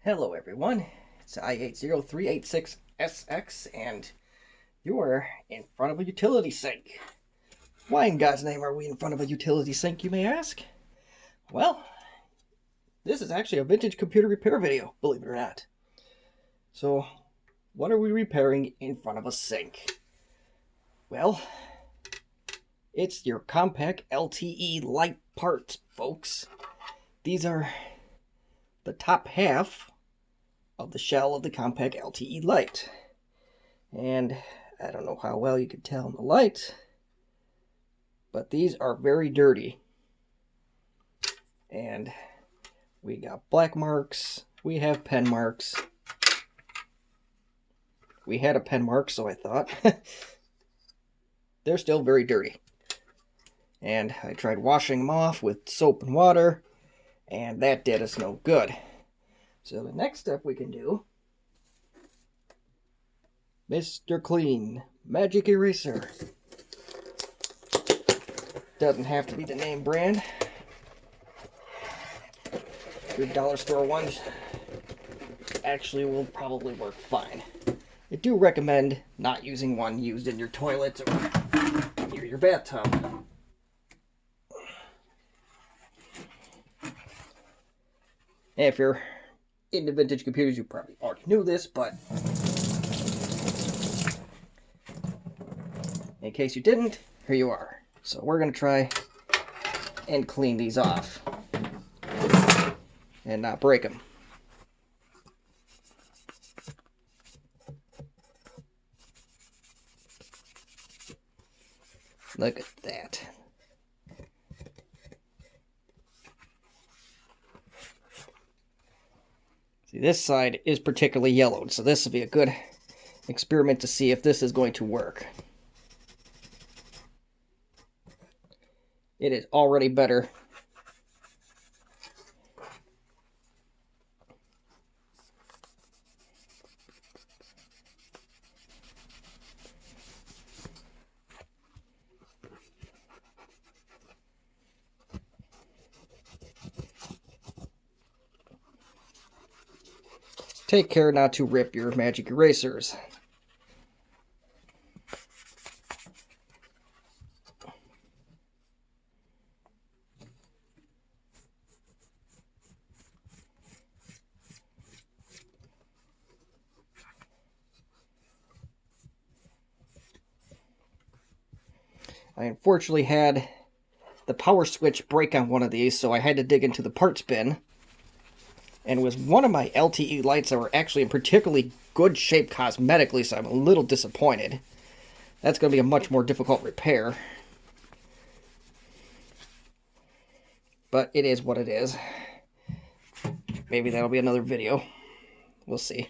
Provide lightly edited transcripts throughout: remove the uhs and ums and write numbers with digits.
Hello everyone, it's I803866SX and you're in front of a utility sink. Why in God's name are we in front of a utility sink, you may ask? Well, this is actually a vintage computer repair video, believe it or not. So, what are we repairing in front of a sink? Well, it's your Compaq LTE Lite parts, folks. These are the top half of the shell of the Compaq LTE Lite. And I don't know how well you can tell in the light, but these are very dirty. And we got black marks, we have pen marks. We had a pen mark, so I thought. They're still very dirty. And I tried washing them off with soap and water, and that did us no good. So the next step we can do, Mr. Clean Magic Eraser. Doesn't have to be the name brand. Your dollar store ones actually will probably work fine. I do recommend not using one used in your toilet or near your bathtub. If you're into vintage computers, you probably already knew this, but in case you didn't, here you are. So we're going to try and clean these off and not break them. Look at that. See, this side is particularly yellowed, so this will be a good experiment to see if this is going to work. It is already better. Take care not to rip your magic erasers. I unfortunately had the power switch break on one of these, so I had to dig into the parts bin. And it was one of my LTE lights that were actually in particularly good shape cosmetically, so I'm a little disappointed. That's going to be a much more difficult repair. But it is what it is. Maybe that'll be another video. We'll see.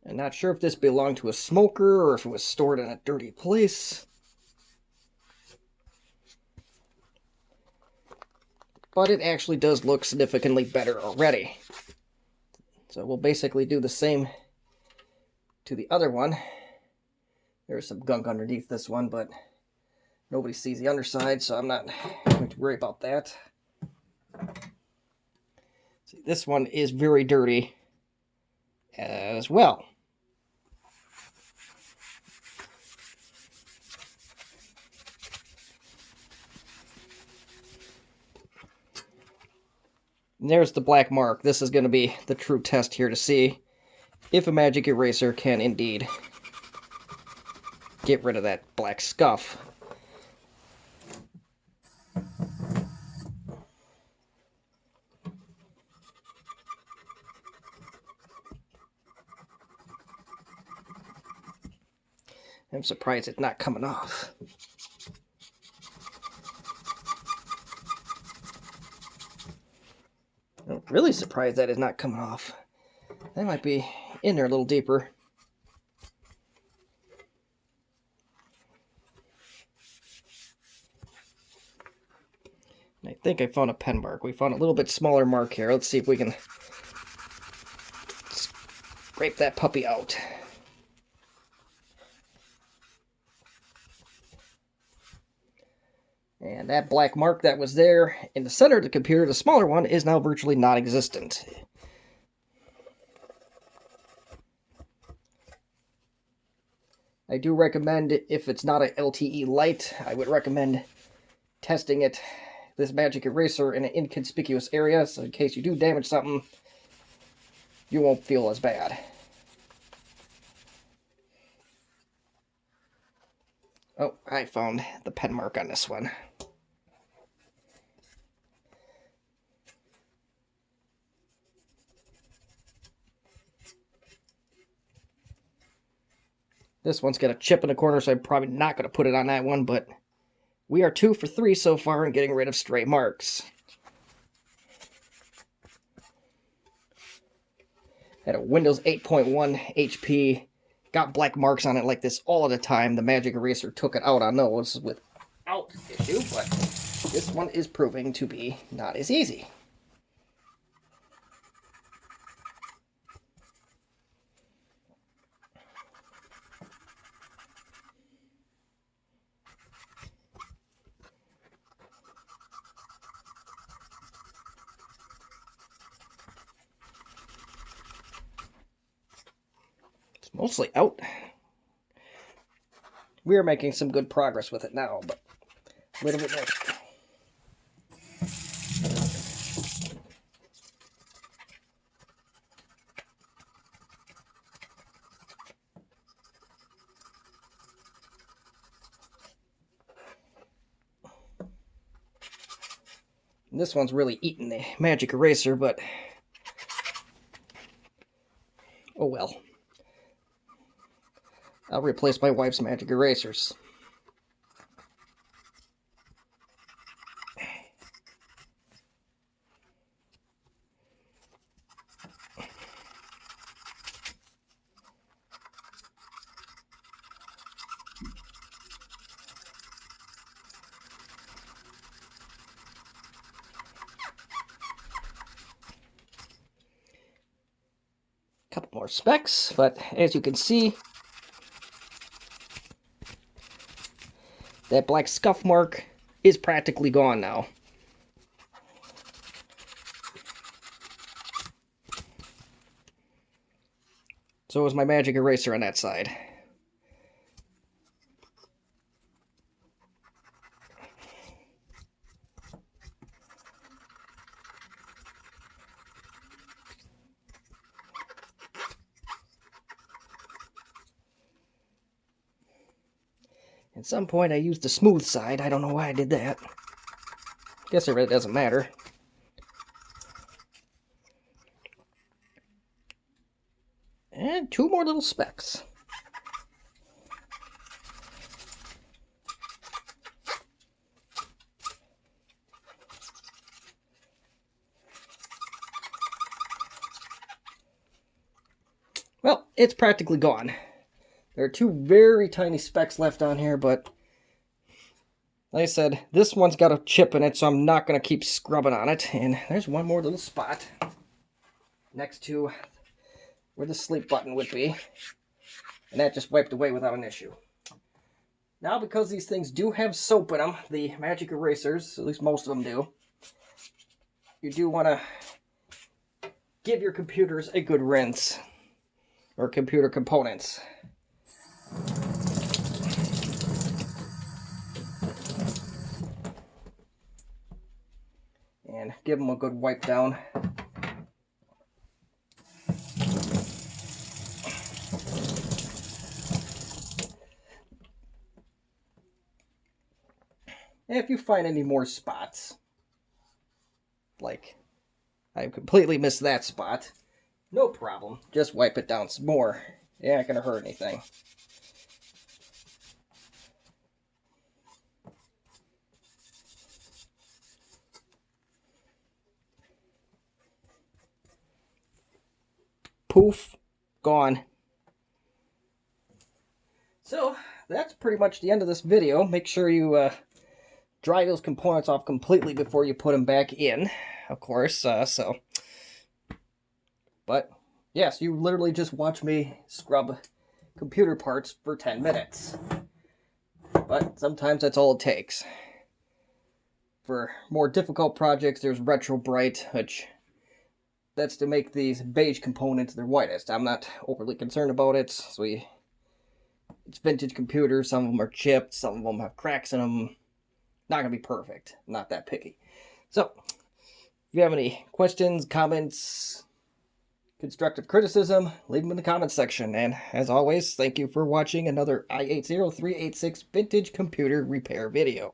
I'm not sure if this belonged to a smoker or if it was stored in a dirty place. But it actually does look significantly better already. So we'll basically do the same to the other one. There's some gunk underneath this one, but nobody sees the underside, so I'm not going to worry about that. See, this one is very dirty as well. And there's the black mark. This is going to be the true test here to see if a magic eraser can indeed get rid of that black scuff. I'm surprised it's not coming off. I'm really surprised that is not coming off. That might be in there a little deeper. I think I found a pen mark. We found a little bit smaller mark here. Let's see if we can scrape that puppy out. And that black mark that was there in the center of the computer, the smaller one, is now virtually non-existent. I do recommend, if it's not an LTE Lite, I would recommend testing this magic eraser in an inconspicuous area, so in case you do damage something, you won't feel as bad. Oh, I found the pen mark on this one. This one's got a chip in the corner, so I'm probably not going to put it on that one, but we are 2 for 3 so far in getting rid of stray marks. Had a Windows 8.1 HP, got black marks on it like this all of the time. The magic eraser took it out on those without issue, but this one is proving to be not as easy. It's mostly out. We are making some good progress with it now, but a little bit more. This one's really eating the magic eraser, but oh well. I'll replace my wife's magic erasers. Couple more specks, but as you can see, that black scuff mark is practically gone now. So is my magic eraser on that side. At some point I used the smooth side. I don't know why I did that. Guess it really doesn't matter. And 2 more little specks. Well, it's practically gone. There are 2 very tiny specks left on here, but like I said, this one's got a chip in it, so I'm not going to keep scrubbing on it. And there's one more little spot next to where the sleep button would be. And that just wiped away without an issue. Now, because these things do have soap in them, the magic erasers, at least most of them do, you do want to give your computers a good rinse, or computer components. And give them a good wipe down. And if you find any more spots, like I completely missed that spot, no problem. Just wipe it down some more. It ain't gonna hurt anything. Poof, gone. So that's pretty much the end of this video. Make sure you dry those components off completely before you put them back in, of course. But yes, you literally just watch me scrub computer parts for 10 minutes. But sometimes that's all it takes. For more difficult projects, there's retro bright, which that's to make these beige components their whitest. I'm not overly concerned about it. So it's vintage computers. Some of them are chipped. Some of them have cracks in them. Not going to be perfect. Not that picky. So, if you have any questions, comments, constructive criticism, leave them in the comments section. And as always, thank you for watching another i80386 vintage computer repair video.